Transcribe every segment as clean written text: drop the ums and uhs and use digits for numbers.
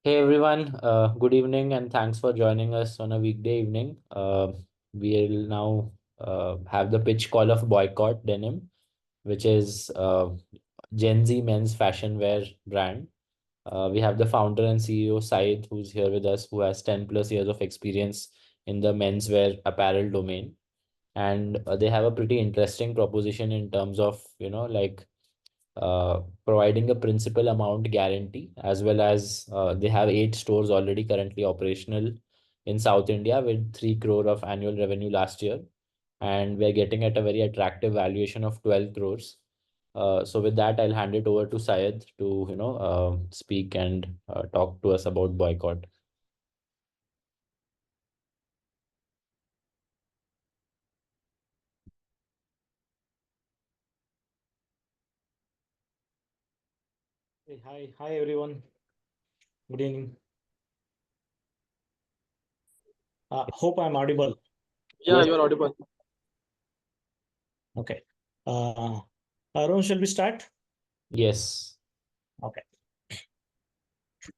Hey everyone, good evening and thanks for joining us on a weekday evening. We'll now have the pitch call of Boycott Denim, which is Gen Z men's fashion wear brand. We have the founder and CEO Said, who's here with us, who has 10 plus years of experience in the menswear apparel domain. And they have a pretty interesting proposition in terms of, providing a principal amount guarantee, as well as they have 8 stores already currently operational in South India with 3 crore of annual revenue last year. And we're getting at a very attractive valuation of 12 crores. So with that, I'll hand it over to Syed to, speak and talk to us about Boycott. Hey, hi everyone. Good evening. Hope I'm audible. Yeah, Yes. you are audible. Okay. Arun, shall we start? Yes. Okay.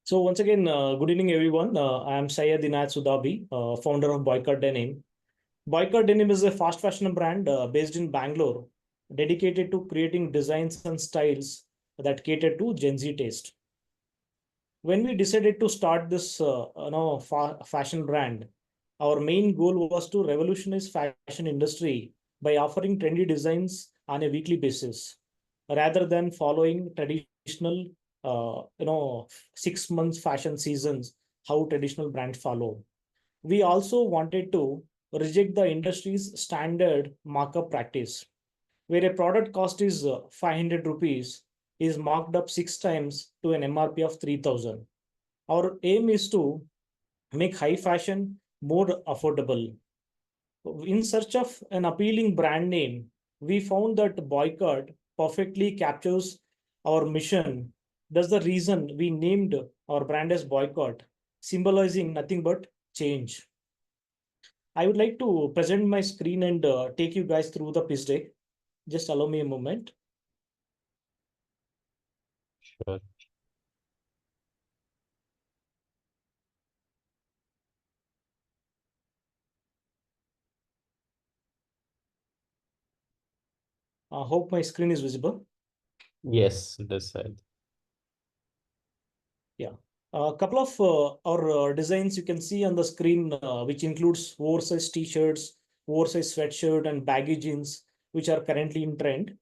So once again, good evening everyone. I am Syed Inayat Sudabi, founder of Boycott Denim. Boycott Denim is a fast fashion brand based in Bangalore, dedicated to creating designs and styles that cater to Gen Z taste. When we decided to start this, fashion brand, our main goal was to revolutionize fashion industry by offering trendy designs on a weekly basis, rather than following traditional, 6 months fashion seasons, how traditional brands follow. We also wanted to reject the industry's standard markup practice, where a product cost is 500 rupees is marked up 6 times to an MRP of 3000. Our aim is to make high fashion more affordable. In search of an appealing brand name, we found that Boycott perfectly captures our mission. That's the reason we named our brand as Boycott, symbolizing nothing but change. I would like to present my screen and take you guys through the pitch deck. Just allow me a moment. Sure. I hope my screen is visible. Yes, this side. Yeah. A couple of our designs you can see on the screen, which includes oversized t-shirts, oversized sweatshirt, and baggy jeans, which are currently in trend.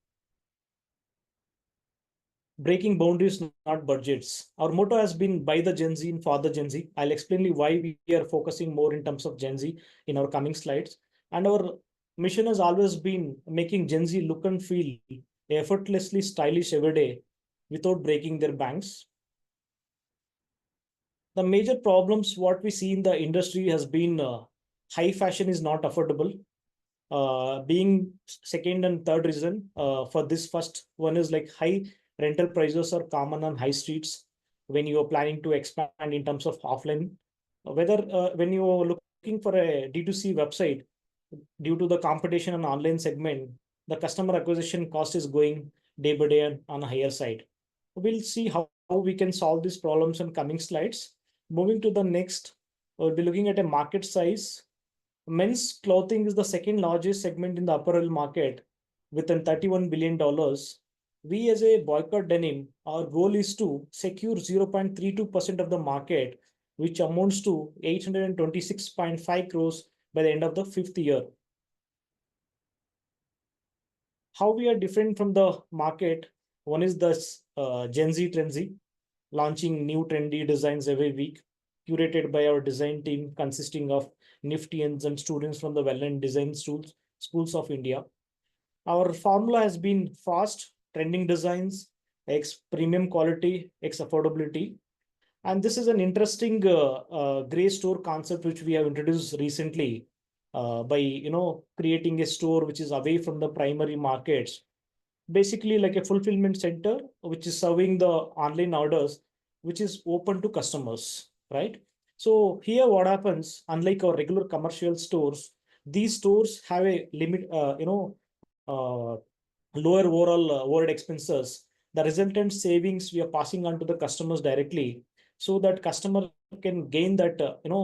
Breaking boundaries, not budgets. Our motto has been by the Gen Z and for the Gen Z. I'll explain you why we are focusing more in terms of Gen Z in our coming slides. And our mission has always been making Gen Z look and feel effortlessly stylish every day without breaking their banks. The major problems what we see in the industry has been high fashion is not affordable. Being second and third reason for this first one is like high rental prices are common on high streets when you are planning to expand in terms of offline. Whether when you are looking for a D2C website, due to the competition and online segment, the customer acquisition cost is going day by day on a higher side. We'll see how we can solve these problems in coming slides. Moving to the next, we'll be looking at a market size. Men's clothing is the second largest segment in the apparel market with an $31 billion. We as a Boycott Denim, our goal is to secure 0.32% of the market, which amounts to 826.5 crores by the end of the fifth year. How we are different from the market? One is the Gen Z Trendy, launching new trendy designs every week, curated by our design team consisting of Niftians and students from the well-known design schools of India. Our formula has been fast, trending designs, X premium quality, X affordability. And this is an interesting gray store concept which we have introduced recently by creating a store which is away from the primary markets, basically like a fulfillment center which is serving the online orders, which is open to customers, right? So here what happens, unlike our regular commercial stores, these stores have a limit, uh, lower overall overhead expenses. The resultant savings we are passing on to the customers directly. so that customer can gain that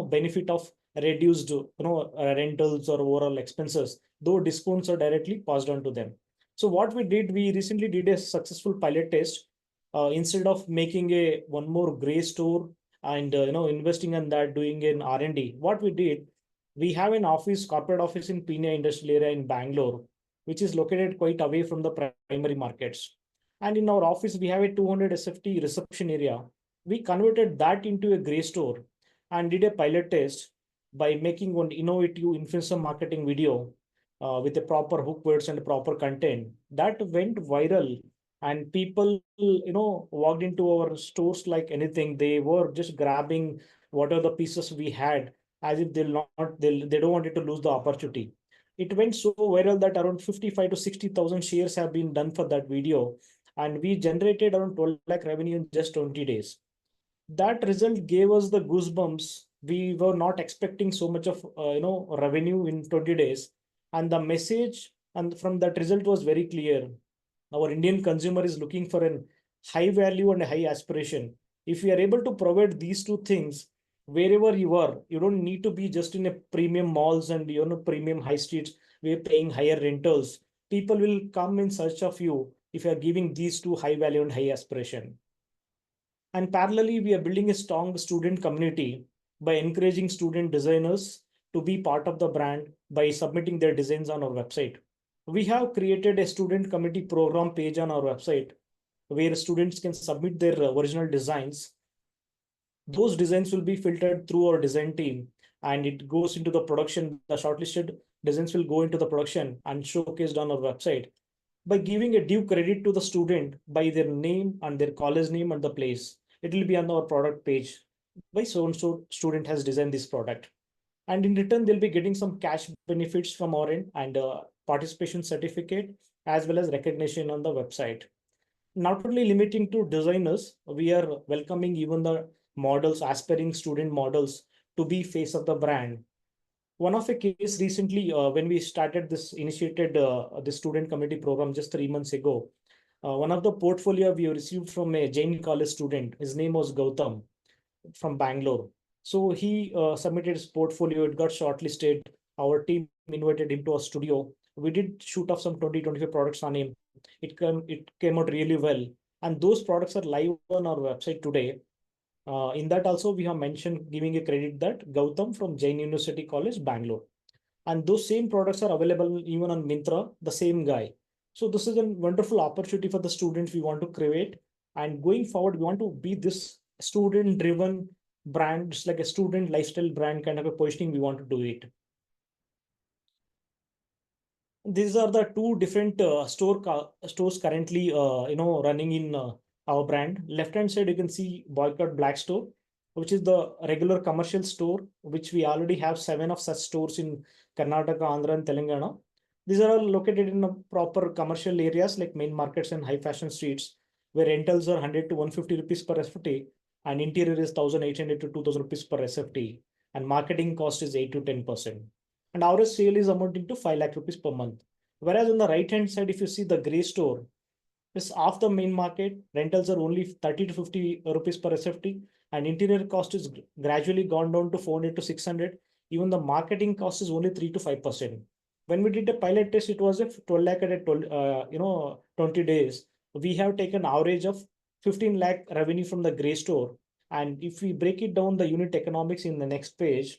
benefit of reduced rentals or overall expenses, though discounts are directly passed on to them. So what we did, we recently did a successful pilot test. Instead of making a one more gray store and investing in that, doing an R&D, what we did, we have an office, corporate office in Pune industrial area in Bangalore, which is located quite away from the primary markets. And in our office, we have a 200 SFT reception area. We converted that into a gray store and did a pilot test by making one innovative influencer marketing video with a proper hook words and proper content that went viral. And people walked into our stores like anything. They were just grabbing whatever the pieces we had, as if they don't want it to lose the opportunity. It went so viral that around 55 to 60,000 shares have been done for that video, and we generated around 12 lakh revenue in just 20 days. That result gave us the goosebumps. We were not expecting so much of revenue in 20 days, and the message and from that result was very clear. Our Indian consumer is looking for a high value and a high aspiration. If we are able to provide these two things wherever you are, you don't need to be just in a premium malls and premium high streets where paying higher rentals. People will come in search of you if you are giving these two, high value and high aspiration. And parallelly, we are building a strong student community by encouraging student designers to be part of the brand by submitting their designs on our website. We have created a student committee program page on our website where students can submit their original designs. Those designs will be filtered through our design team and it goes into the production. The shortlisted designs will go into the production and showcased on our website by giving a due credit to the student by their name and their college name and the place. It will be on our product page by so and so student has designed this product. And in return, they'll be getting some cash benefits from our end and participation certificate as well as recognition on the website. Not only limiting to designers, we are welcoming even the models, aspiring student models to be face of the brand. One of a case recently, when we started this, initiated the student committee program just 3 months ago, one of the portfolio we received from a Jain college student, his name was Gautam from Bangalore. So he submitted his portfolio, it got shortlisted. Our team invited him to our studio. We did shoot off some 20-25 products on him. It came out really well. And those products are live on our website today. In that also, we have mentioned giving a credit that Gautam from Jain University College, Bangalore. And those same products are available even on Mintra, the same guy. So this is a wonderful opportunity for the students we want to create. And going forward, we want to be this student-driven brand, just like a student lifestyle brand kind of a positioning we want to do it. These are the two different stores currently running in our brand. Left hand side you can see Boycott Black Store, which is the regular commercial store, which we already have 7 of such stores in Karnataka, Andhra and Telangana. These are all located in proper commercial areas like main markets and high fashion streets, where rentals are 100 to 150 rupees per SFT and interior is 1,800 to 2,000 rupees per SFT and marketing cost is 8 to 10%. And average sale is amounting to 5 lakh rupees per month. Whereas on the right hand side, if you see the gray store, is off the main market, rentals are only 30 to 50 rupees per SFT, and interior cost is gradually gone down to 400 to 600. Even the marketing cost is only 3 to 5%. When we did a pilot test, it was a 12 lakh at a 20 days. We have taken average of 15 lakh revenue from the gray store. And if we break it down, the unit economics in the next page,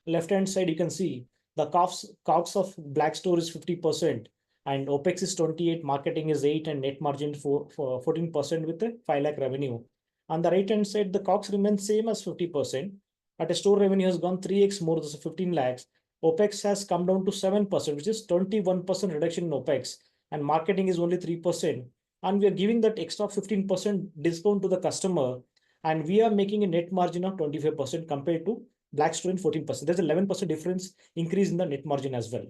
left hand side, you can see the COGS of Black Store is 50% and OPEX is 28, marketing is 8 and net margin for 14% with a 5 lakh revenue. On the right hand side, the COGS remains same as 50%, but a store revenue has gone 3x more, than 15 lakhs. OPEX has come down to 7%, which is 21% reduction in OPEX and marketing is only 3%. And we are giving that extra 15% discount to the customer and we are making a net margin of 25% compared to Black Store in 14%. There's 11% difference increase in the net margin as well.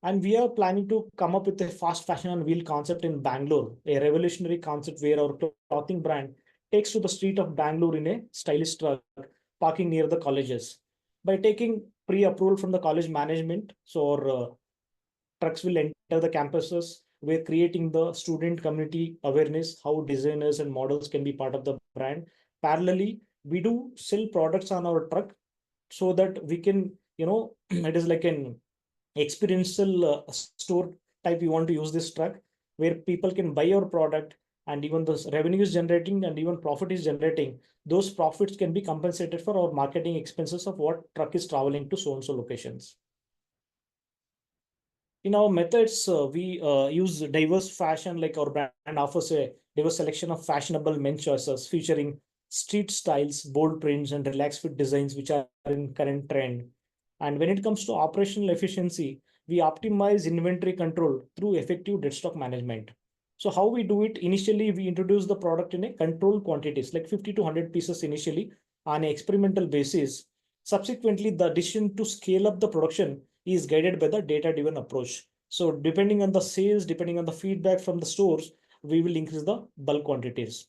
And we are planning to come up with a fast fashion on wheel concept in Bangalore, a revolutionary concept where our clothing brand takes to the street of Bangalore in a stylish truck, parking near the colleges. By taking pre-approval from the college management, so our trucks will enter the campuses we're creating the student community awareness, how designers and models can be part of the brand. Parallelly, we do sell products on our truck so that we can, it is like an experiential store type. We want to use this truck where people can buy our product, and even the revenue is generating and even profit is generating. Those profits can be compensated for our marketing expenses of what truck is traveling to so and so locations. In our methods, we use diverse fashion, like our brand offers a diverse selection of fashionable men's choices featuring street styles, bold prints, and relaxed fit designs, which are in current trend. And when it comes to operational efficiency, we optimize inventory control through effective dead stock management. So how we do it? Initially, we introduce the product in a controlled quantities, like 50 to 100 pieces initially on an experimental basis. Subsequently, the decision to scale up the production is guided by the data-driven approach. So depending on the sales, depending on the feedback from the stores, we will increase the bulk quantities.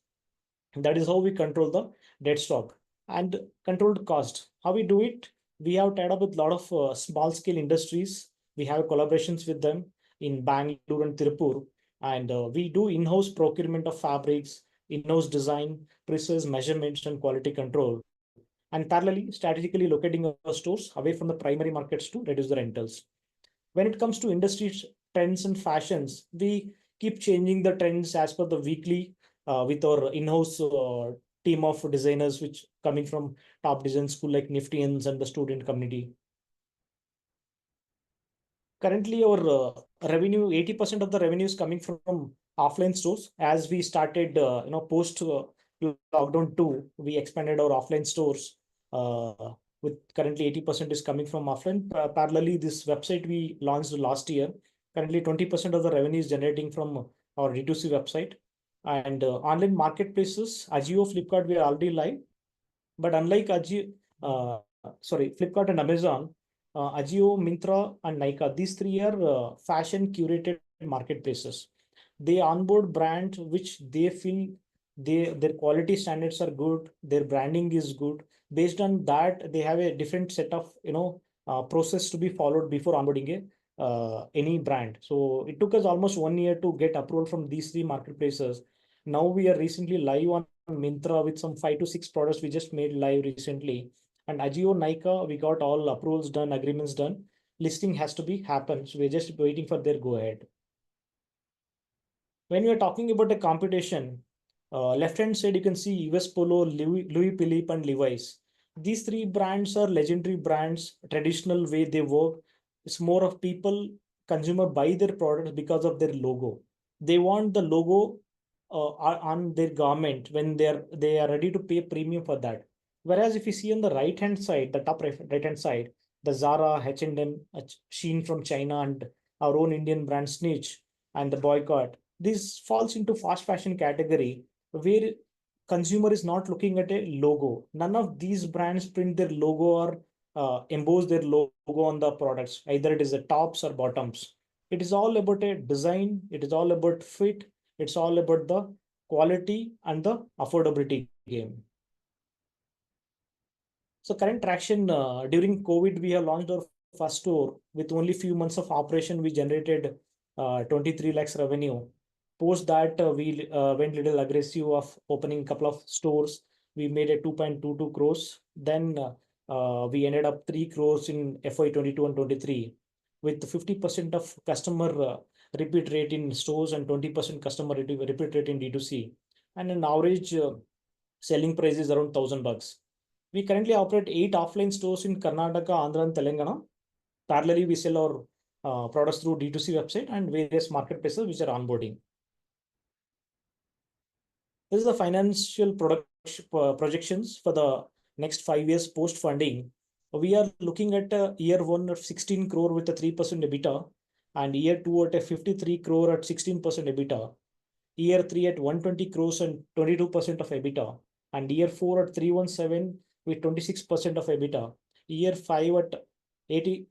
That is how we control the dead stock and controlled cost. How we do it? We have tied up with a lot of small scale industries. We have collaborations with them in Bangalore and Tirupur, and we do in-house procurement of fabrics, in-house design, precise measurements, and quality control. And parallelly, strategically locating our stores away from the primary markets to reduce the rentals. When it comes to industry trends and fashions, we keep changing the trends as per the weekly with our in-house team of designers, which coming from top design school like Niftyans and the student community. Currently, our revenue, 80% of the revenue is coming from offline stores. As we started, post lockdown 2, we expanded our offline stores. With currently 80% is coming from offline. Parallelly, this website we launched last year. Currently, 20% of the revenue is generating from our D2C website. And online marketplaces, Ajio, Flipkart, we are already live. But unlike Flipkart and Amazon, Ajio, Myntra, and Nykaa, these three are fashion curated marketplaces. They onboard brands which they feel their quality standards are good, their branding is good. Based on that, they have a different set of process to be followed before onboarding any brand. So it took us almost 1 year to get approval from these three marketplaces. Now we are recently live on Mintra with some 5 to 6 products we just made live recently. And Ajio, Nykaa, we got all approvals done, agreements done. Listing has to be happen. So we're just waiting for their go ahead. When we are talking about the competition, left hand side you can see US Polo, Louis Philippe, and Levi's. These three brands are legendary brands, traditional way they work. It's more of people, consumer buy their products because of their logo. They want the logo on their garment when they are ready to pay premium for that. Whereas if you see on the right hand side, the top right hand side, the Zara, H&M, Shein from China, and our own Indian brand Snitch and the Boycott, this falls into fast fashion category where consumer is not looking at a logo. None of these brands print their logo or emboss their logo on the products. Either it is the tops or bottoms. It is all about a design. It is all about fit. It's all about the quality and the affordability game. So current traction during COVID, we have launched our first store. With only few months of operation, we generated 23 lakhs revenue. Post that, we went little aggressive of opening a couple of stores. We made a 2.22 crores. Then we ended up 3 crores in FY 22 and 23 with 50% of customer repeat rate in stores and 20% customer repeat rate in D2C. And an average selling price is around $1,000. We currently operate 8 offline stores in Karnataka, Andhra, and Telangana. Parallelly, we sell our products through D2C website and various marketplaces which are onboarding. This is the financial projections for the next 5 years post funding. We are looking at year one of 16 crore with a 3% EBITDA, and year two at a 53 crore at 16% EBITDA, year three at 120 crores and 22% of EBITDA, and year four at 317 with 26% of EBITDA, year five at 80.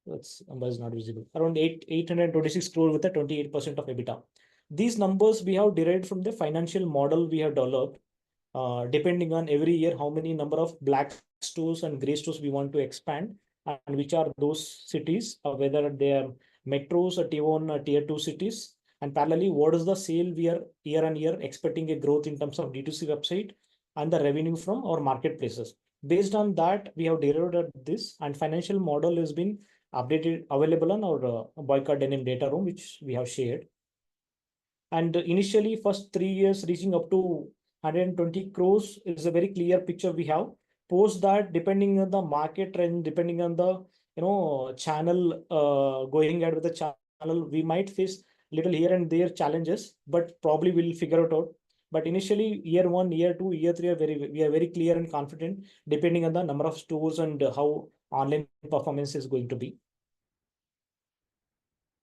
That's number is not visible. Around 826 crore with a 28% of EBITDA. These numbers we have derived from the financial model we have developed, depending on every year how many number of black stores and gray stores we want to expand, and which are those cities, whether they are metros, tier 1, tier 2 cities. And parallelly, what is the sale we are year on year expecting a growth in terms of D2C website and the revenue from our marketplaces. Based on that, we have derived this, and financial model has been updated, available on our Boycott Denim data room, which we have shared. And initially, first 3 years reaching up to 120 crores is a very clear picture we have. Post that, depending on the market trend, depending on the channel, going ahead with the channel, we might face little here and there challenges, but probably we'll figure it out. But initially, year 1, year 2, year 3 we are very clear and confident, depending on the number of stores and how online performance is going to be.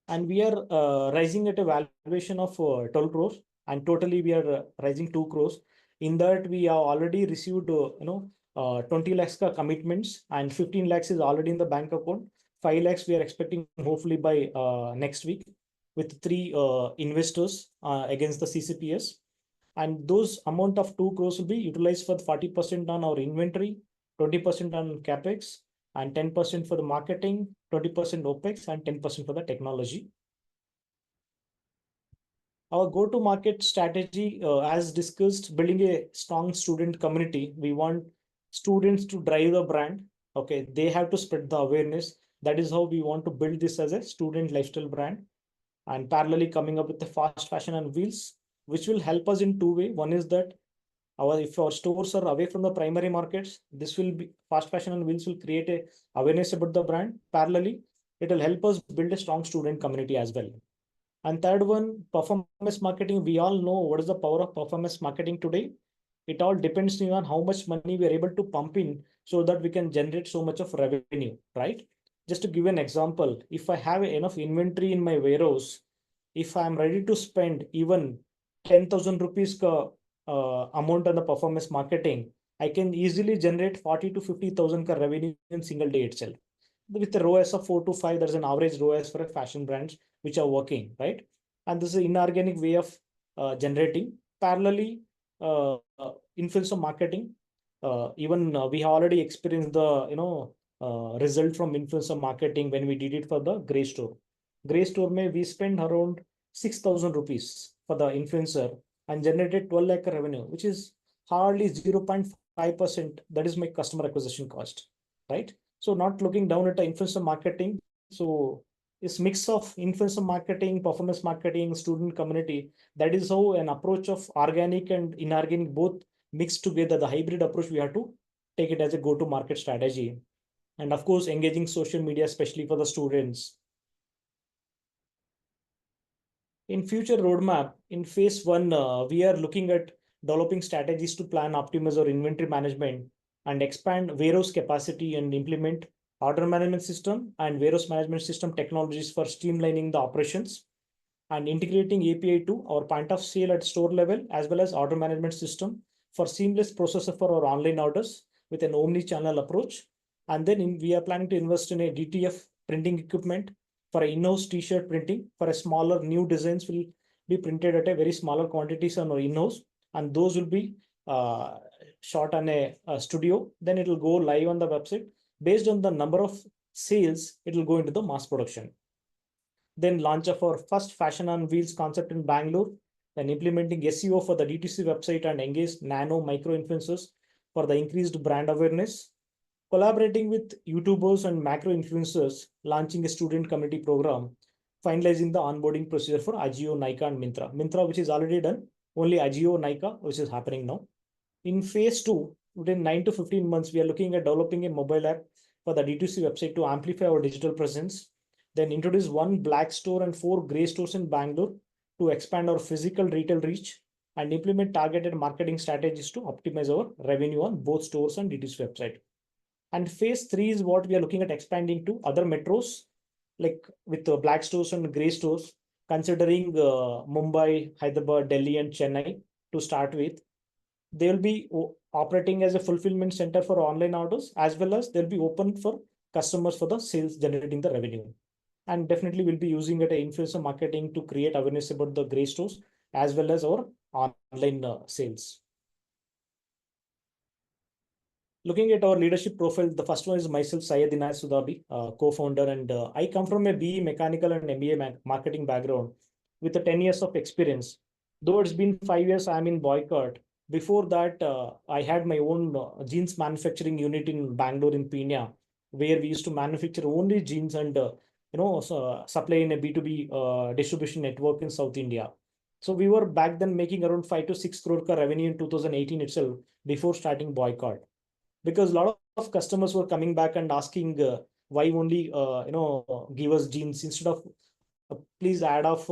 And we are rising at a valuation of 12 crores, and totally we are rising 2 crores. In that, we have already received 20 lakhs ka commitments, and 15 lakhs is already in the bank account. 5 lakhs we are expecting hopefully by next week, with 3 investors against the CCPS. And those amount of 2 crores will be utilized for 40% on our inventory, 20% on capex, and 10% for the marketing, 20% OPEX, and 10% for the technology. Our go-to-market strategy, as discussed, building a strong student community. We want students to drive the brand. Okay, they have to spread the awareness. That is how we want to build this as a student lifestyle brand. And parallelly coming up with the fast fashion on wheels, which will help us in two ways. One is that if our stores are away from the primary markets, this will be fast fashion on wheels will create a awareness about the brand. Parallelly, it will help us build a strong student community as well. And third one, performance marketing. We all know what is the power of performance marketing today. It all depends on how much money we are able to pump in so that we can generate so much of revenue, right? Just to give an example, if I have enough inventory in my warehouse, if I'm ready to spend even 10,000 rupees amount on the performance marketing, I can easily generate 40 to 50,000 revenue in single day itself. With the ROAS of 4 to 5, there's an average ROAS for a fashion brands which are working, right? And this is an inorganic way of generating. Parallelly, influencer marketing. Even we have already experienced the result from influencer marketing when we did it for the Grey Store. Grey Store may we spend around 6,000 rupees for the influencer and generated 12 lakh revenue, which is hardly 0.5%. That is my customer acquisition cost, right? So not looking down at the influencer marketing. So this mix of influencer marketing, performance marketing, student community, that is how an approach of organic and inorganic both mixed together, the hybrid approach, we have to take it as a go-to-market strategy. And of course, engaging social media, especially for the students. In future roadmap, in phase 1, we are looking at developing strategies to plan, optimize our inventory management, and expand warehouse capacity and implement order management system and warehouse management system technologies for streamlining the operations, and integrating API to our point of sale at store level, as well as order management system for seamless processor for our online orders with an omni-channel approach. And then we are planning to invest in a DTF printing equipment for in-house t-shirt printing. For a smaller new designs will be printed at a very smaller quantities on our in-house, and those will be shot on a studio. Then it will go live on the website. Based on the number of sales, it will go into the mass production. Then launch of our first fashion on wheels concept in Bangalore, then implementing SEO for the DTC website and engage nano micro influencers for the increased brand awareness, collaborating with YouTubers and macro influencers, launching a student community program, finalizing the onboarding procedure for Ajio, Nykaa, and Mintra, which is already done, only Ajio, Nykaa, which is happening now. In phase 2, within 9 to 15 months, we are looking at developing a mobile app for the D2C website to amplify our digital presence. Then introduce 1 black store and 4 gray stores in Bangalore to expand our physical retail reach, and implement targeted marketing strategies to optimize our revenue on both stores and D2C website. And phase 3 is what we are looking at expanding to other metros, like with black stores and gray stores, considering Mumbai, Hyderabad, Delhi, and Chennai to start with. They will be operating as a fulfillment center for online orders, as well as they'll be open for customers for the sales, generating the revenue. And definitely we'll be using it influencer marketing to create awareness about the gray stores as well as our online sales. Looking at our leadership profile, the first one is myself, Syed Inayat Sudabi, co-founder, and I come from a BE mechanical and MBA marketing background with a 10 years of experience. Though it's been 5 years, I'm in Boycott. Before that, I had my own jeans manufacturing unit in Bangalore in Pina, where we used to manufacture only jeans and supply in a B2B distribution network in South India. So we were back then making around 5 to 6 crore ka revenue in 2018 itself before starting Boycott, because a lot of customers were coming back and asking why only give us jeans instead of please add off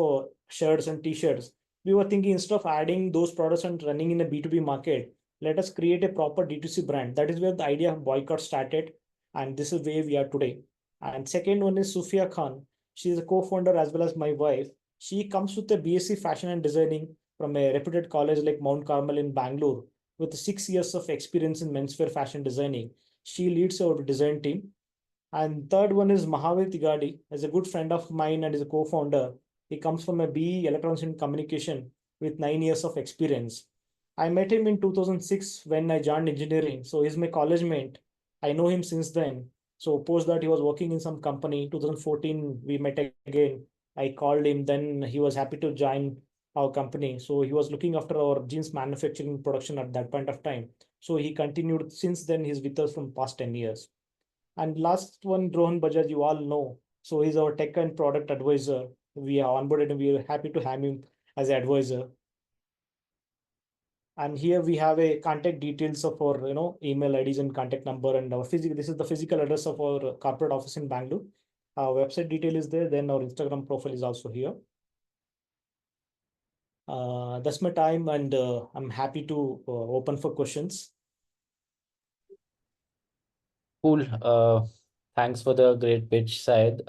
shirts and t-shirts. We were thinking instead of adding those products and running in a B2B market, let us create a proper D2C brand. That is where the idea of Boycott started, and this is where we are today. And second one is Sufia Khan. She is a co-founder as well as my wife. She comes with a BSc fashion and designing from a reputed college like Mount Carmel in Bangalore, with 6 years of experience in menswear fashion designing. She leads our design team. And third one is Mahavir Tigadi, as a good friend of mine and is a co-founder. He comes from a BE Electronics and Communication with 9 years of experience. I met him in 2006 when I joined engineering. So he's my college mate. I know him since then. So post that he was working in some company. 2014 we met again. I called him. Then he was happy to join our company. So he was looking after our jeans manufacturing production at that point of time. So he continued since then. He's with us from past 10 years. And last one, Rohan Bajaj, you all know. So he's our tech and product advisor. We are onboarded and we are happy to have him as an advisor. And here we have a contact details of our email IDs and contact number and our physical. This is the physical address of our corporate office in Bangalore. Our website detail is there. Then our Instagram profile is also here. That's my time, and I'm happy to open for questions. Cool. Thanks for the great pitch, Syed.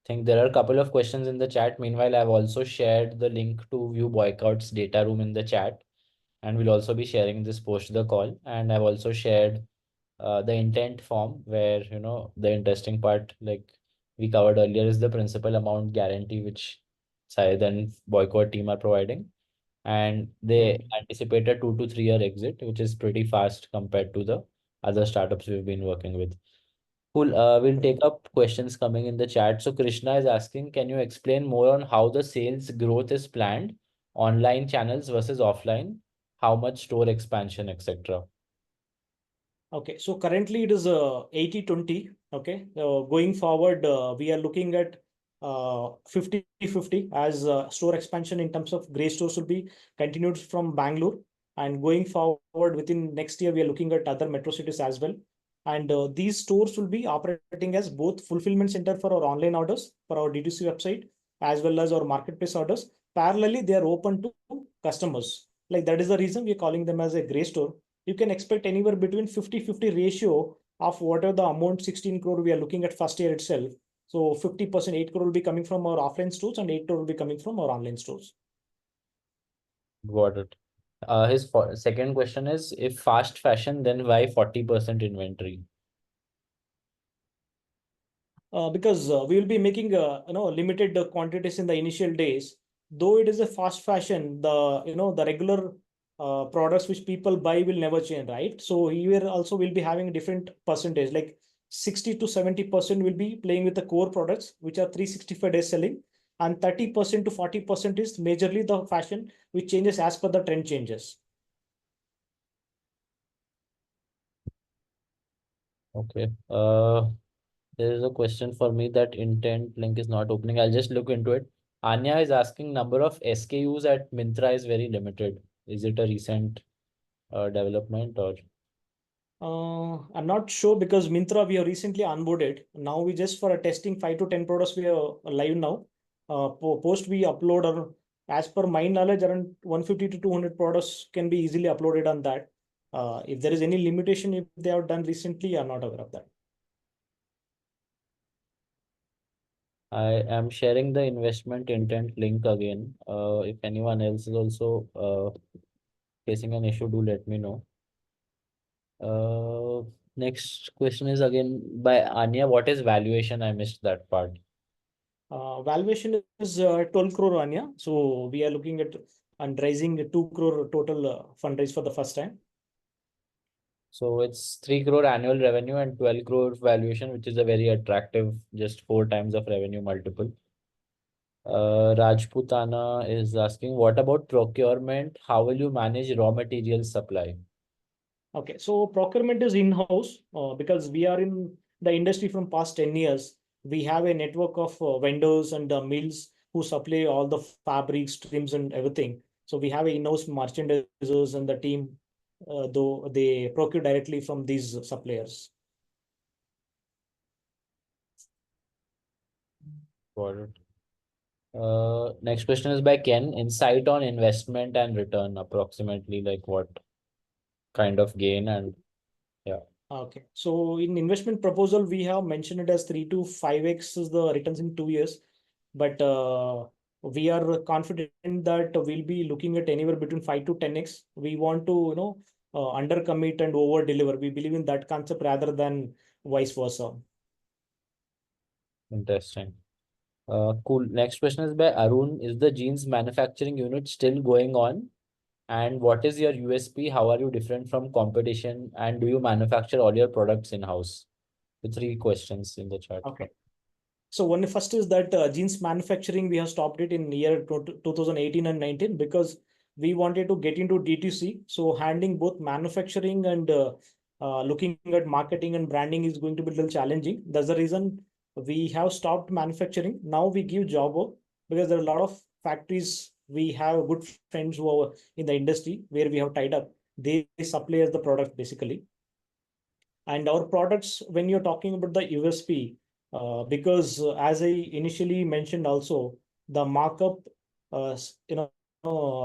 Think there are a couple of questions in the chat. Meanwhile, I've also shared the link to view Boycott's data room in the chat, and we'll also be sharing this post the call. And I've also shared the intent form where, the interesting part, like we covered earlier, is the principal amount guarantee which Syed and Boycott team are providing. And they anticipate a 2 to 3 year exit, which is pretty fast compared to the other startups we've been working with. Cool. We'll take up questions coming in the chat. So Krishna is asking, can you explain more on how the sales growth is planned, online channels versus offline, how much store expansion, etc. Okay, so currently it is 80-20. Okay, going forward, we are looking at 50-50 as store expansion in terms of gray stores will be continued from Bangalore. And going forward within next year, we are looking at other metro cities as well. And these stores will be operating as both fulfillment center for our online orders for our D2C website as well as our marketplace orders. Parallelly, they are open to customers. Like that is the reason we are calling them as a gray store. You can expect anywhere between 50-50 ratio of whatever the amount 16 crore we are looking at first year itself. So 50%, 8 crore will be coming from our offline stores and 8 crore will be coming from our online stores. Got it. His second question is, if fast fashion, then why 40% inventory? Because we will be making limited quantities in the initial days. Though it is a fast fashion, the regular products which people buy will never change, right? So here also will be having a different percentage, like 60 to 70% will be playing with the core products which are 365 days selling, and 30% to 40% is majorly the fashion which changes as per the trend changes. Okay. There is a question for me that intent link is not opening. I'll just look into it. Anya is asking, number of SKUs at Myntra is very limited. Is it a recent development or? I'm not sure because Myntra we have recently onboarded. Now we just for a testing 5 to 10 products we are live now. Post we upload, or as per my knowledge around 150 to 200 products can be easily uploaded on that. If there is any limitation if they have done recently, I'm not aware of that. I am sharing the investment intent link again. If anyone else is also facing an issue, do let me know. Next question is again by Anya. What is valuation? I missed that part. Valuation is 12 crore Anya. So we are looking at and raising 2 crore total fundraise for the first time. So it's 3 crore annual revenue and 12 crore valuation, which is a very attractive, just 4 times of revenue multiple. Rajputana is asking, what about procurement? How will you manage raw material supply? Okay, so procurement is in-house because we are in the industry from past 10 years. We have a network of vendors and mills who supply all the fabrics, trims, and everything. So we have a in-house merchandisers and the team, though they procure directly from these suppliers. Got it. Next question is by Ken. Insight on investment and return, approximately like what kind of gain and yeah. Okay. So in investment proposal, we have mentioned it as 3 to 5x is the returns in 2 years. But we are confident that we'll be looking at anywhere between 5 to 10x. We want to, under commit and over deliver. We believe in that concept rather than vice versa. Interesting. Cool. Next question is by Arun. Is the jeans manufacturing unit still going on? And what is your USP? How are you different from competition? And do you manufacture all your products in-house? The three questions in the chat. Okay. So one first is that jeans manufacturing, we have stopped it in year 2018 and 19 because we wanted to get into DTC. So handling both manufacturing and looking at marketing and branding is going to be a little challenging. That's the reason we have stopped manufacturing. Now we give job work because there are a lot of factories. We have good friends who are in the industry where we have tied up. They supply us the product basically. And our products, when you're talking about the USP, because as I initially mentioned also, the markup,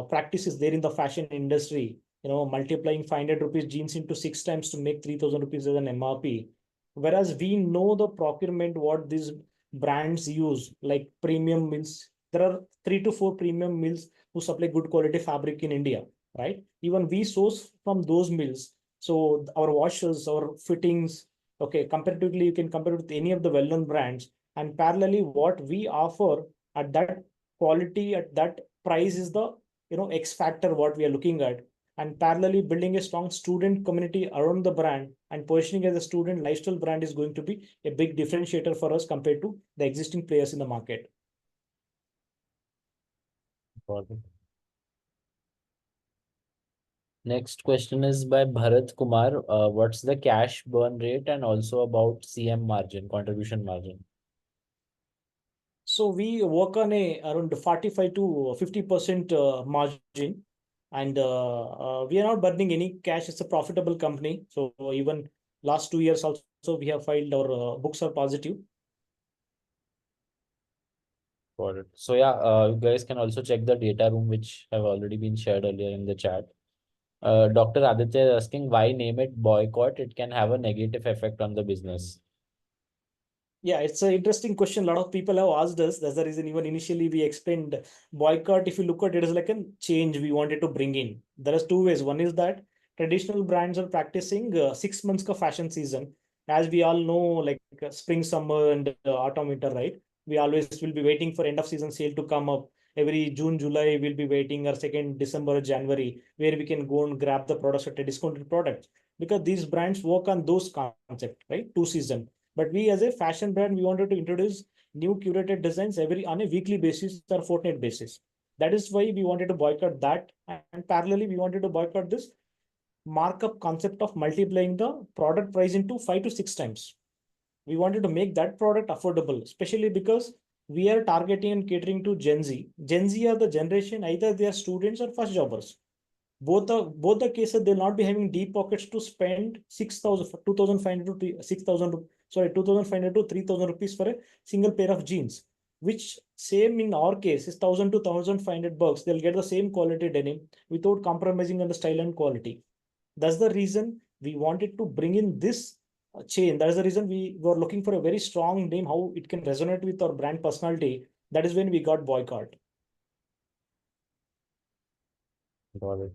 practice is there in the fashion industry, multiplying 500 rupees jeans into 6 times to make 3,000 rupees as an MRP. Whereas we know the procurement, what these brands use, like premium mills, there are 3 to 4 premium mills who supply good quality fabric in India, right? Even we source from those mills, so our washers, our fittings, okay, comparatively, you can compare with any of the well-known brands. And parallelly, what we offer at that quality, at that price is the X factor what we are looking at. And parallelly, building a strong student community around the brand and positioning as a student lifestyle brand is going to be a big differentiator for us compared to the existing players in the market. Got it. Next question is by Bharat Kumar. What's the cash burn rate and also about CM margin, contribution margin? So we work on a around 45 to 50% margin, and we are not burning any cash. It's a profitable company. So even last 2 years also we have filed our books are positive. Got it. So yeah, you guys can also check the data room, which have already been shared earlier in the chat. Dr. Aditya is asking why name it boycott? It can have a negative effect on the business. Yeah, it's an interesting question. A lot of people have asked us. That's the reason even initially we explained boycott. If you look at it as like a change we wanted to bring in. There is two ways. One is that traditional brands are practicing 6 months of fashion season. As we all know, like spring, summer, and autumn, winter, right? We always will be waiting for end of season sale to come up. Every June, July, we'll be waiting, or second December, January, where we can go and grab the products at a discounted product. Because these brands work on those concept, right? 2 season. But we as a fashion brand, we wanted to introduce new curated designs every on a weekly basis or fortnight basis. That is why we wanted to boycott that. And parallelly, we wanted to boycott this markup concept of multiplying the product price into 5 to 6 times. We wanted to make that product affordable, especially because we are targeting and catering to Gen Z. Gen Z are the generation, either they are students or first jobbers. Both the cases, they'll not be having deep pockets to spend 6,000, 2,500 to 6,000, sorry, 2,500 to 3,000 rupees for a single pair of jeans, which same in our case is 1,000 to 1,500 bucks. They'll get the same quality denim without compromising on the style and quality. That's the reason we wanted to bring in this chain. That is the reason we were looking for a very strong name, how it can resonate with our brand personality. That is when we got boycott. Got it.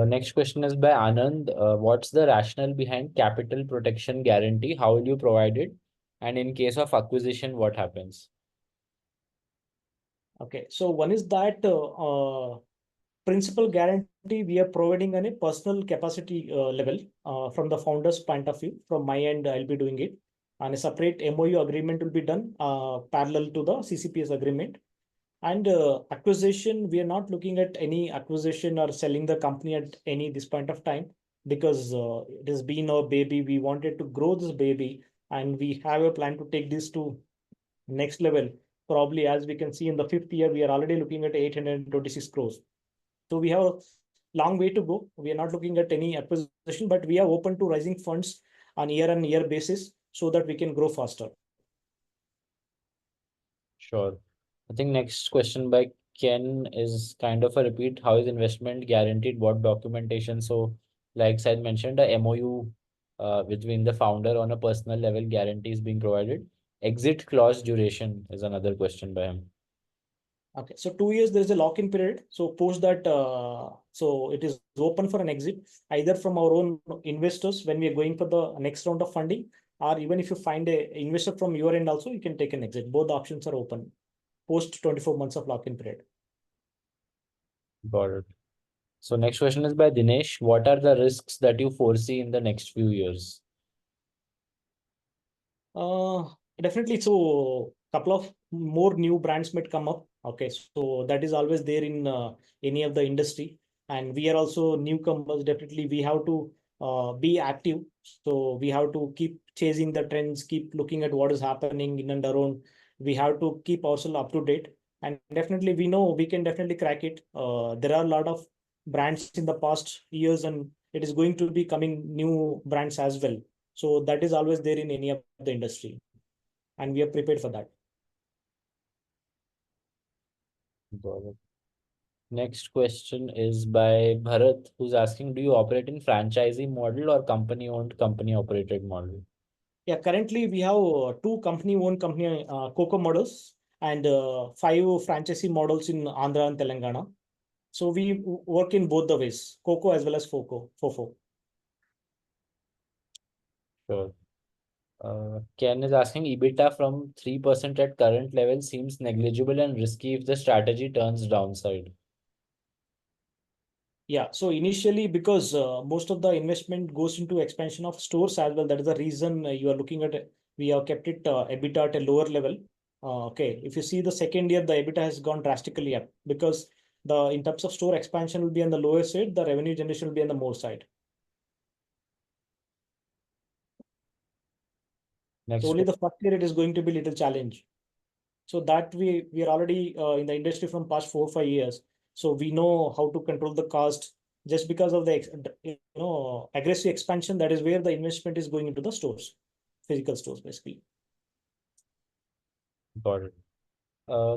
Next question is by Anand. What's the rationale behind capital protection guarantee? How will you provide it? And in case of acquisition, what happens? Okay, so one is that principal guarantee we are providing on a personal capacity level from the founder's point of view. From my end, I'll be doing it. And a separate MOU agreement will be done parallel to the CCPS agreement. And acquisition, we are not looking at any acquisition or selling the company at any this point of time, because it has been our baby. We wanted to grow this baby, and we have a plan to take this to next level. Probably, as we can see in the fifth year, we are already looking at 826 crores. So we have a long way to go. We are not looking at any acquisition, but we are open to raising funds on year-on-year basis so that we can grow faster. Sure. I think next question by Ken is kind of a repeat. How is investment guaranteed? What documentation? So, like Said mentioned, a MOU between the founder on a personal level guarantee is being provided. Exit clause duration is another question by him. Okay, so 2 years there is a lock-in period. So post that, so it is open for an exit either from our own investors when we are going for the next round of funding, or even if you find a investor from your end also, you can take an exit. Both options are open post 24 months of lock-in period. Got it. So next question is by Dinesh. What are the risks that you foresee in the next few years? Uh, Definitely. So couple of more new brands might come up. Okay, so that is always there in any of the industry, and we are also newcomers. Definitely, we have to be active. So we have to keep chasing the trends, keep looking at what is happening in and around. We have to keep ourselves up to date, and definitely we know we can definitely crack it. There are a lot of brands in the past years, and it is going to be coming new brands as well. So that is always there in any of the industry, and we are prepared for that. Got it. Next question is by Bharat, who's asking, do you operate in franchisee model or company owned, company operated model? Yeah, currently we have two company-owned company Coco models and five franchisee models in Andhra and Telangana. So we work in both the ways, Coco as well as Fofo. Sure. Ken is asking, EBITDA from 3% at current level seems negligible and risky if the strategy turns downside. Yeah, so initially, because most of the investment goes into expansion of stores as well, that is the reason you are looking at it. We have kept it EBITDA at a lower level. Okay, if you see the second year, the EBITDA has gone drastically up because the in terms of store expansion will be on the lower side, the revenue generation will be on the more side. So Next, only the first year it is going to be little challenge. So that we are already in the industry from past 4 or 5 years. So we know how to control the cost. Just because of the aggressive expansion, that is where the investment is going into the stores, physical stores basically. got it.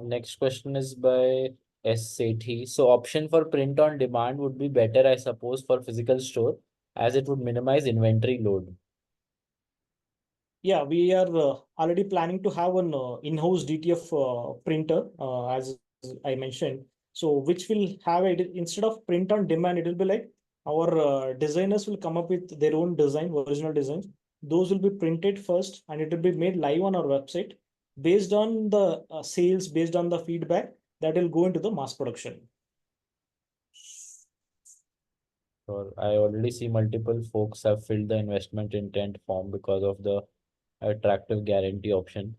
Next question is by S. Sethi. So option for print on demand would be better, I suppose, for physical store, as it would minimize inventory load. Yeah, we are already planning to have an in-house DTF printer, as I mentioned. So which will have it instead of print on demand, it will be like our designers will come up with their own design, original designs. Those will be printed first, and it will be made live on our website based on the sales, based on the feedback that will go into the mass production. Or I already see multiple folks have filled the investment intent form because of the attractive guarantee option.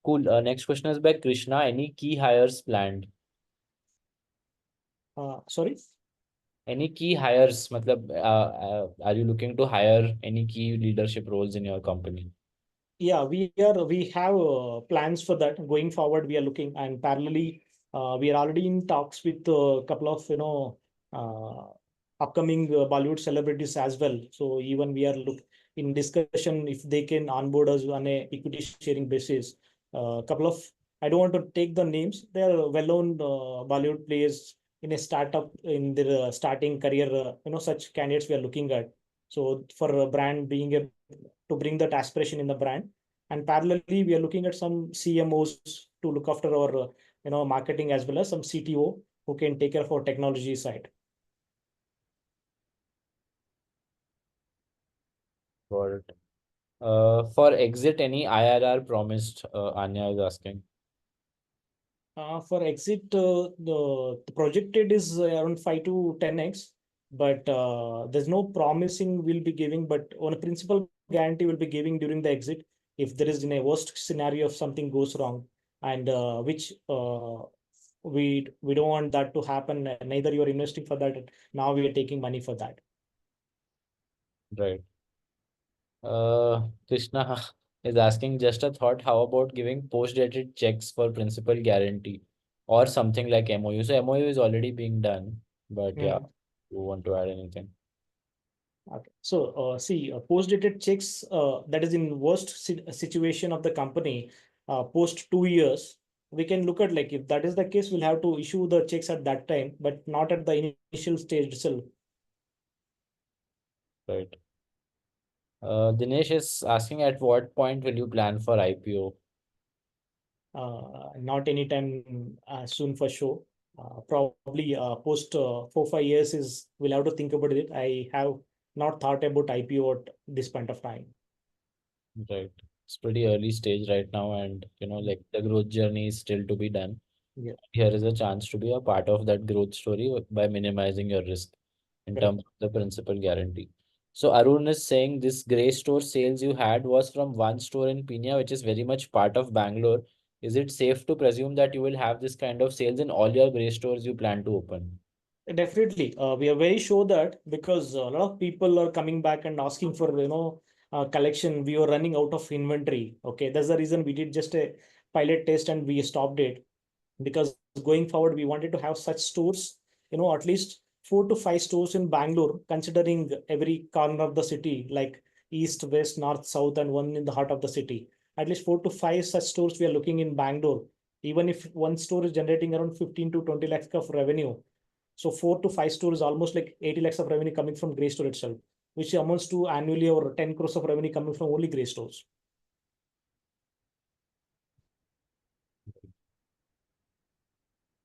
Cool. Next question is by Krishna. Any key hires planned? Sorry. Any key hires? Matlab, are you looking to hire any key leadership roles in your company? Yeah, we have plans for that going forward. We are looking, and parallelly, we are already in talks with a couple of uh, upcoming Bollywood celebrities as well. So even we are look in discussion if they can onboard us on a equity sharing basis. Couple of, I don't want to take the names. They are well-known Bollywood players in a startup in their starting career. Such candidates we are looking at. So for a brand being a to bring that aspiration in the brand. And parallelly, we are looking at some CMOs to look after our marketing, as well as some CTO who can take care of our technology side. Got it. For exit, any IRR promised? Anya is asking. For exit, the projected is around 5 to 10x, but there's no promising we'll be giving, but on a principal guarantee we'll be giving during the exit if there is in a worst scenario if something goes wrong, and which we don't want that to happen. Neither you are investing for that. Now we are taking money for that. Right. Krishna is asking just a thought. How about giving post-dated checks for principal guarantee or something like MOU? So MOU is already being done, but yeah, Mm. you want to add anything? Okay. So, see, post-dated checks, that is in worst situation of the company, post 2 years, we can look at like if that is the case, we'll have to issue the checks at that time, but not at the initial stage itself. Right. Dinesh is asking at what point will you plan for IPO? Not anytime soon for sure. Probably post 4 5 years is we'll have to think about it. I have not thought about IPO at this point of time. Right. It's pretty early stage right now, and like the growth journey is still to be done. Yeah, Here is a chance to be a part of that growth story by minimizing your risk in correct. terms of the principal guarantee. So Arun is saying this gray store sales you had was from one store in Pina, which is very much part of Bangalore. Is it safe to presume that you will have this kind of sales in all your gray stores you plan to open? Definitely. We are very sure that because a lot of people are coming back and asking for, collection. We were running out of inventory. Okay. That's the reason we did just a pilot test and we stopped it, because going forward, we wanted to have such stores, at least 4 to 5 stores in Bangalore, considering every corner of the city, like east, west, north, south, and one in the heart of the city. At least 4 to 5 such stores we are looking in Bangalore. Even if one store is generating around 15 to 20 lakhs of revenue, so 4 to 5 stores, almost like 80 lakhs of revenue coming from Grey Store itself, which amounts to annually over 10 crores of revenue coming from only Grey Stores.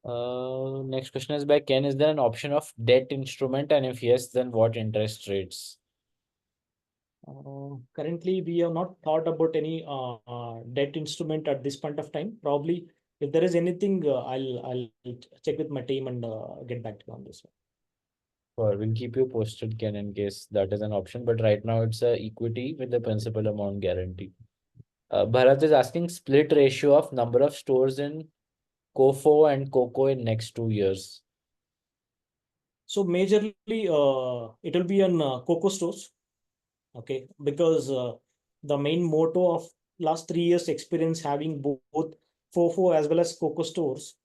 Next question is by Ken. Is there an option of debt instrument? And if yes, then what interest rates? Currently, we have not thought about any debt instrument at this point of time. Probably, if there is anything, I'll check with my team and get back to you on this one. Sure, we'll keep you posted, Ken, in case that is an option. But right now, it's a equity with the principal amount guarantee. Bharat is asking split ratio of number of stores in COFO and COCO in next 2 years. So majorly, it will be on Coco stores. Okay, because the main motto of last 3 years experience having both FOFO as well as Coco stores,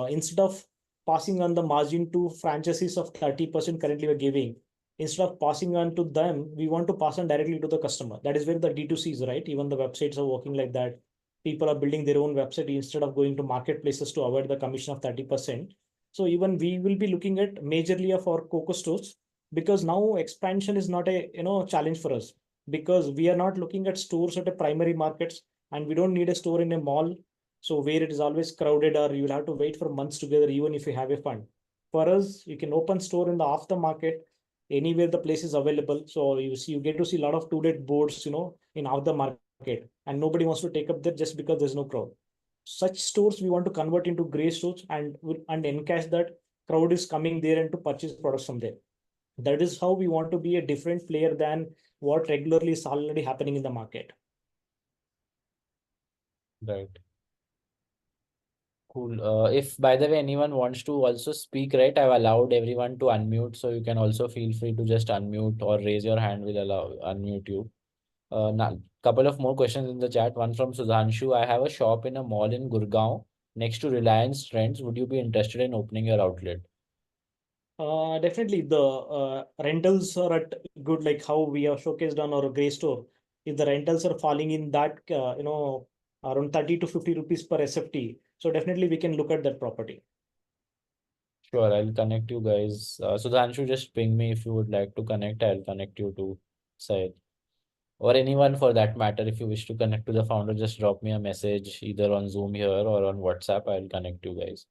instead of passing on the margin to franchisees of 30% currently we're giving, instead of passing on to them, we want to pass on directly to the customer. That is where the D2C is, right? Even the websites are working like that. People are building their own website instead of going to marketplaces to avoid the commission of 30%. So even we will be looking at majorly of our Coco stores, because now expansion is not a challenge for us, because we are not looking at stores at a primary markets, and we don't need a store in a mall, so where it is always crowded or you will have to wait for months together even if you have a fund. For us, you can open store in the off the market anywhere the place is available, so you see, you get to see a lot of to-let boards in off the market, and nobody wants to take up there just because there's no crowd. Such stores we want to convert into gray stores and encash that crowd is coming there and to purchase products from there. That is how we want to be a different player than what regularly is already happening in the market. Right. Cool. If by the way anyone wants to also speak, right, I've allowed everyone to unmute, so you can also feel free to just unmute or raise your hand. Will allow unmute you. Now, couple of more questions in the chat. One from Sudhanshu. I have a shop in a mall in Gurgaon next to Reliance Trends. Would you be interested in opening your outlet? Definitely, the rentals are at good, like how we are showcased on our gray store. If the rentals are falling in that, around 30 to 50 rupees per SFT, so definitely we can look at that property. Sure, I'll connect you guys. Sudhanshu, just ping me if you would like to connect. I'll connect you to Syed. Or anyone for that matter. If you wish to connect to the founder, just drop me a message either on Zoom here or on WhatsApp. I'll connect you guys.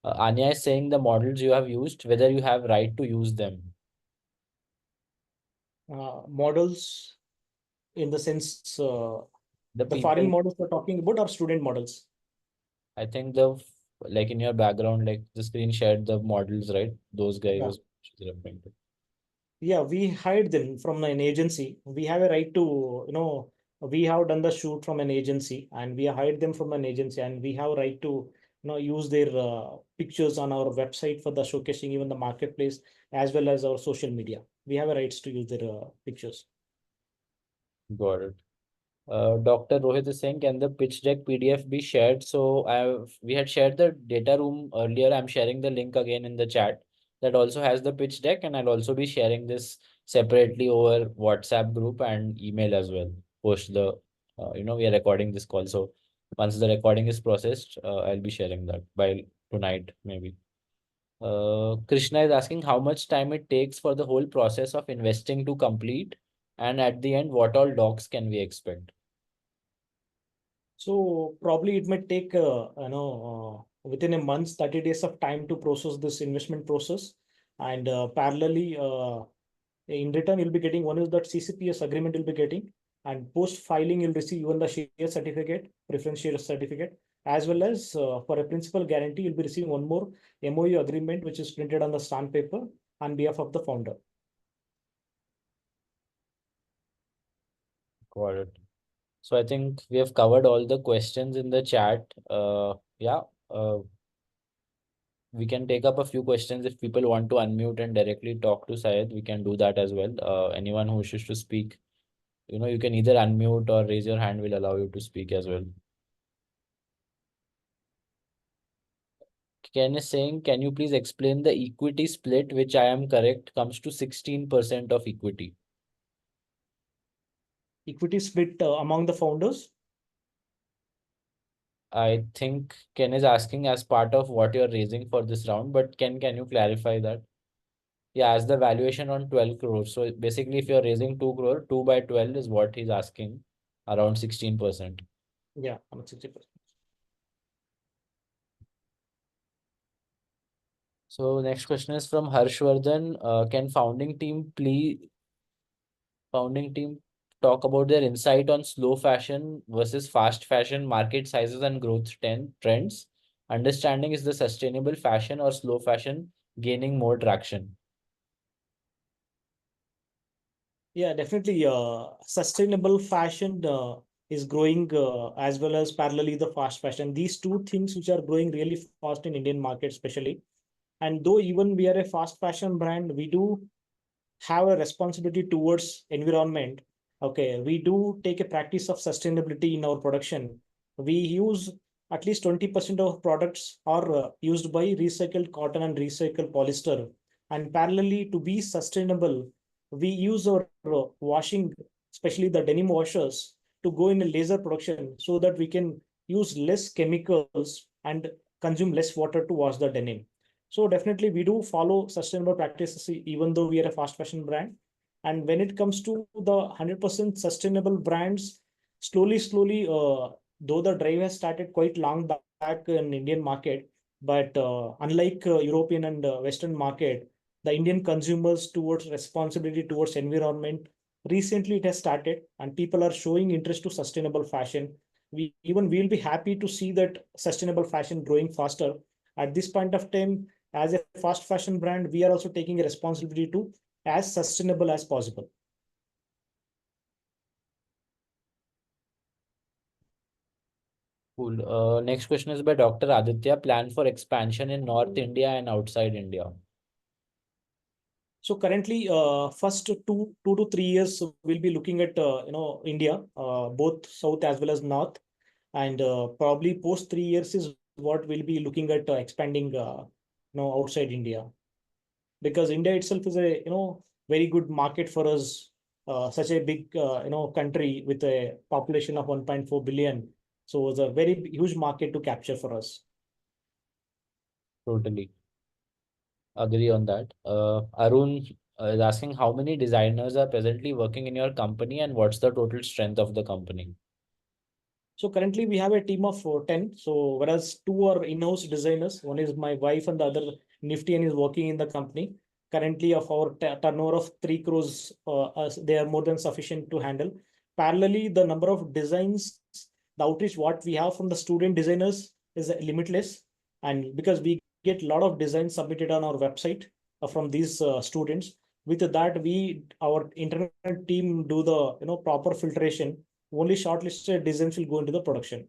Anya is saying the models you have used, whether you have right to use them. Models in the sense, The the foreign people, models we're talking about are student models. I think the like in your background, like the screen shared the models, right? Those guys Yeah. was she's referring to. Yeah, we hired them from an agency. We have a right to, we have done the shoot from an agency and we hired them from an agency and we have a right to, use their pictures on our website for the showcasing, even the marketplace, as well as our social media. We have a rights to use their pictures. Got it. Dr. Rohit is saying, can the pitch deck PDF be shared? So we had shared the data room earlier. I'm sharing the link again in the chat. That also has the pitch deck, and I'll also be sharing this separately over WhatsApp group and email as well. Post the, we are recording this call. So once the recording is processed, I'll be sharing that by tonight, maybe. Krishna is asking how much time it takes for the whole process of investing to complete, and at the end, what all docs can we expect? So probably it might take, within a month, 30 days of time to process this investment process. And parallelly, in return, you'll be getting one is that CCPS agreement you'll be getting, and post filing, you'll receive even the share certificate, preference share certificate, as well as for a principal guarantee, you'll be receiving one more MOU agreement, which is printed on the stamp paper on behalf of the founder. Got it. So I think we have covered all the questions in the chat. Yeah, we can take up a few questions if people want to unmute and directly talk to Syed. We can do that as well. Anyone who wishes to speak, you can either unmute or raise your hand. Will allow you to speak as well. Ken is saying, can you please explain the equity split, which I am correct, comes to 16% of equity. Equity split among the founders. I think Ken is asking as part of what you're raising for this round, but Ken, can you clarify that? Yeah, as the valuation on 12 crores. So basically, if you're raising 2 crore, 2 by 12 is what he's asking, around 16%. Yeah, I'm 60%. So next question is from Harshvardhan. Can founding team talk about their insight on slow fashion versus fast fashion market sizes and growth trends? Understanding is the sustainable fashion or slow fashion gaining more traction? Yeah, definitely. Sustainable fashion is growing as well as parallelly the fast fashion. These two things which are growing really fast in Indian market, especially. And though even we are a fast fashion brand, we do have a responsibility towards environment. Okay, we do take a practice of sustainability in our production. We use at least 20% of products are used by recycled cotton and recycled polyester. And parallelly, to be sustainable, we use our washing, especially the denim washers, to go in a laser production so that we can use less chemicals and consume less water to wash the denim. So definitely we do follow sustainable practices, even though we are a fast fashion brand. And when it comes to the 100% sustainable brands, slowly, though the drive has started quite long back in Indian market, but unlike European and Western market, the Indian consumers towards responsibility towards environment, recently it has started and people are showing interest to sustainable fashion. We'll be happy to see that sustainable fashion growing faster. At this point of time, as a fast fashion brand, we are also taking a responsibility to as sustainable as possible. Cool. Next question is by Dr. Aditya. Plan for expansion in North India and outside India. So currently, first two to 3 years, we'll be looking at India, both south as well as north, and probably post 3 years is what we'll be looking at expanding, outside India, because India itself is a very good market for us. Such a big country with a population of 1.4 billion, so it's a very huge market to capture for us. Totally agree on that. Arun is asking how many designers are presently working in your company and what's the total strength of the company? So currently we have a team of 10. So whereas two are in-house designers, one is my wife and the other Nifty and is working in the company. Currently of our turnover of 3 crores, they are more than sufficient to handle. Parallelly, the number of designs, the outreach what we have from the student designers is limitless. And because we get a lot of designs submitted on our website from these students, with that our internal team do the proper filtration. Only shortlisted designs will go into the production.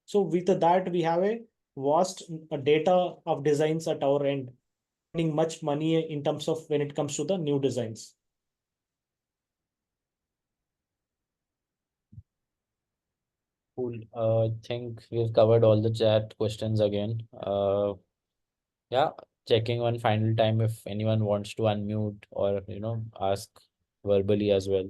So with that, we have a vast data of designs at our end, spending much money in terms of when it comes to the new designs. Cool. I think we've covered all the chat questions again. Yeah, checking one final time if anyone wants to unmute or ask verbally as well.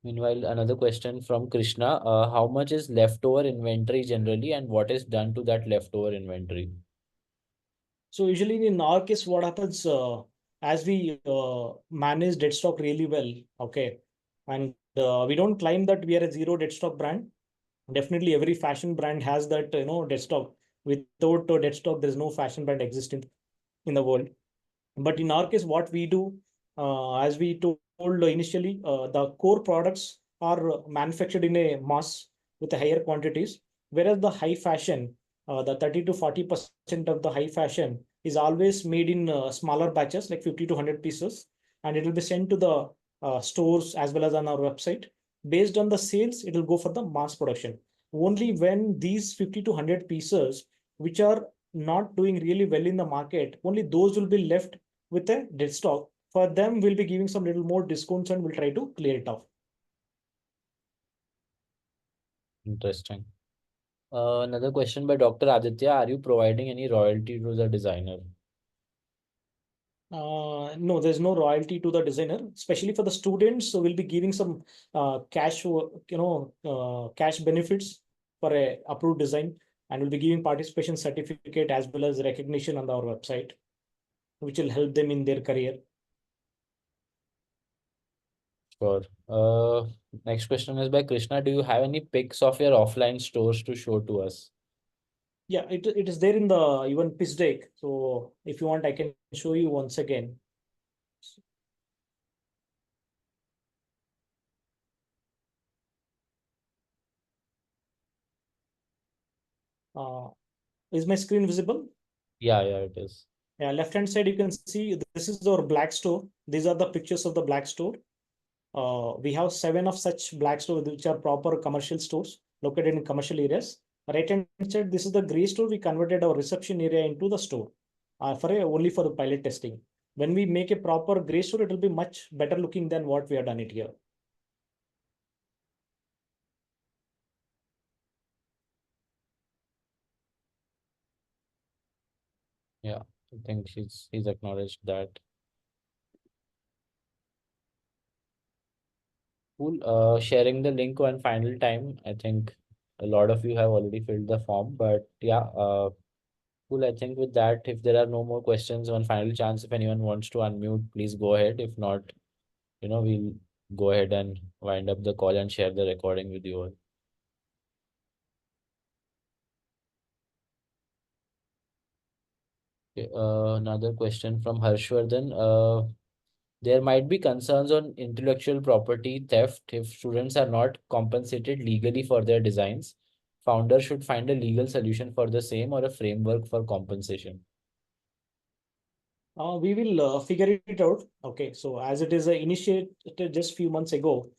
Meanwhile, another question from Krishna. How much is leftover inventory generally, and what is done to that leftover inventory? So usually in our case, what happens as we manage dead stock really well, okay, and we don't claim that we are a zero dead stock brand. Definitely, every fashion brand has that dead stock. Without dead stock, there is no fashion brand existing in the world. But in our case, what we do, as we told initially, the core products are manufactured in a mass with a higher quantities, whereas the high fashion, the 30 to 40% of the high fashion is always made in smaller batches, like 50 to 100 pieces, and it will be sent to the stores as well as on our website. Based on the sales, it will go for the mass production. Only when these 50 to 100 pieces, which are not doing really well in the market, only those will be left with a dead stock. For them, we'll be giving some little more discounts and we'll try to clear it off. Interesting. Another question by Dr. Aditya. Are you providing any royalty to the designer? No, there's no royalty to the designer, especially for the students. So we'll be giving some cash benefits for a approved design, and we'll be giving participation certificate as well as recognition on our website, which will help them in their career. Sure. Next question is by Krishna. Do you have any pics of your offline stores to show to us? Yeah, it is there in the even pitch deck. So if you want, I can show you once again. Uh, is my screen visible? Yeah, it is. Yeah, left hand side, you can see this is our black store. These are the pictures of the black store. We have 7 of such black stores, which are proper commercial stores located in commercial areas. Right hand side, this is the gray store. We converted our reception area into the store only for the pilot testing. When we make a proper gray store, it will be much better looking than what we have done it here. Yeah, I think he's acknowledged that. Cool. Sharing the link one final time. I think a lot of you have already filled the form, but yeah, cool. I think with that, if there are no more questions, one final chance, if anyone wants to unmute, please go ahead. If not, we'll go ahead and wind up the call and share the recording with you all. Okay, another question from Harshvardhan. There might be concerns on intellectual property theft if students are not compensated legally for their designs. Founders should find a legal solution for the same or a framework for compensation. We will figure it out. Okay, so as it is initiated just few months ago,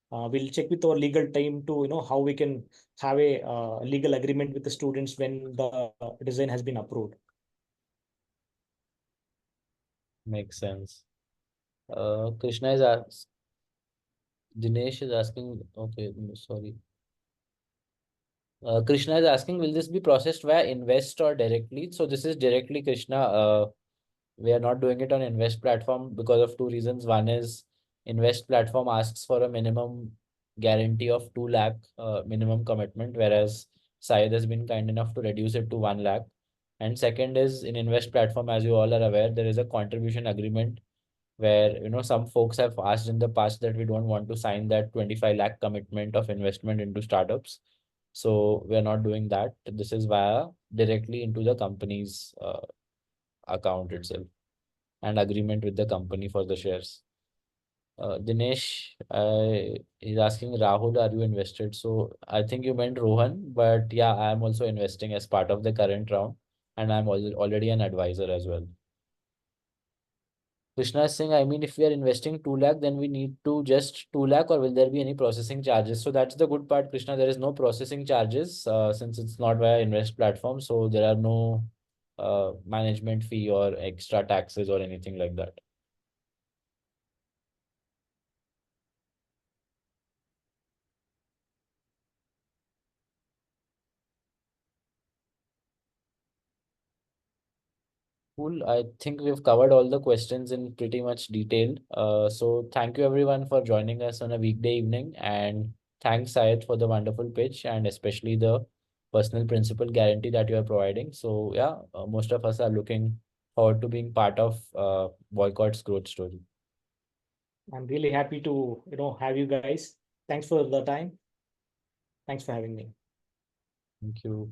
we'll check with our legal team to how we can have a legal agreement with the students when the design has been approved. Makes sense. Krishna is asked, Dinesh is asking, okay, sorry. Krishna is asking, will this be processed via Invest or directly? So this is directly, Krishna. We are not doing it on Invest platform because of two reasons. One is Invest platform asks for a minimum guarantee of 2 lakh minimum commitment, whereas Syed has been kind enough to reduce it to 1 lakh. And second is in Invest platform, as you all are aware, there is a contribution agreement where some folks have asked in the past that we don't want to sign that 25 lakh commitment of investment into startups. So we're not doing that. This is via directly into the company's account itself and agreement with the company for the shares. Dinesh, he's asking Rahul, are you invested? So I think you meant Rohan, but yeah, I am also investing as part of the current round, and I'm already an advisor as well. Krishna is saying, I mean, if we are investing 2 lakh, then we need to just 2 lakh, or will there be any processing charges? So that's the good part, Krishna. There is no processing charges since it's not via invest platform. So there are no management fee or extra taxes or anything like that. Cool. I think we've covered all the questions in pretty much detail. So thank you everyone for joining us on a weekday evening, and thanks Syed for the wonderful pitch and especially the personal principal guarantee that you are providing. So yeah, most of us are looking forward to being part of Boycott's growth story. I'm really happy to, have you guys. Thanks for the time. Thanks for having me. Thank you.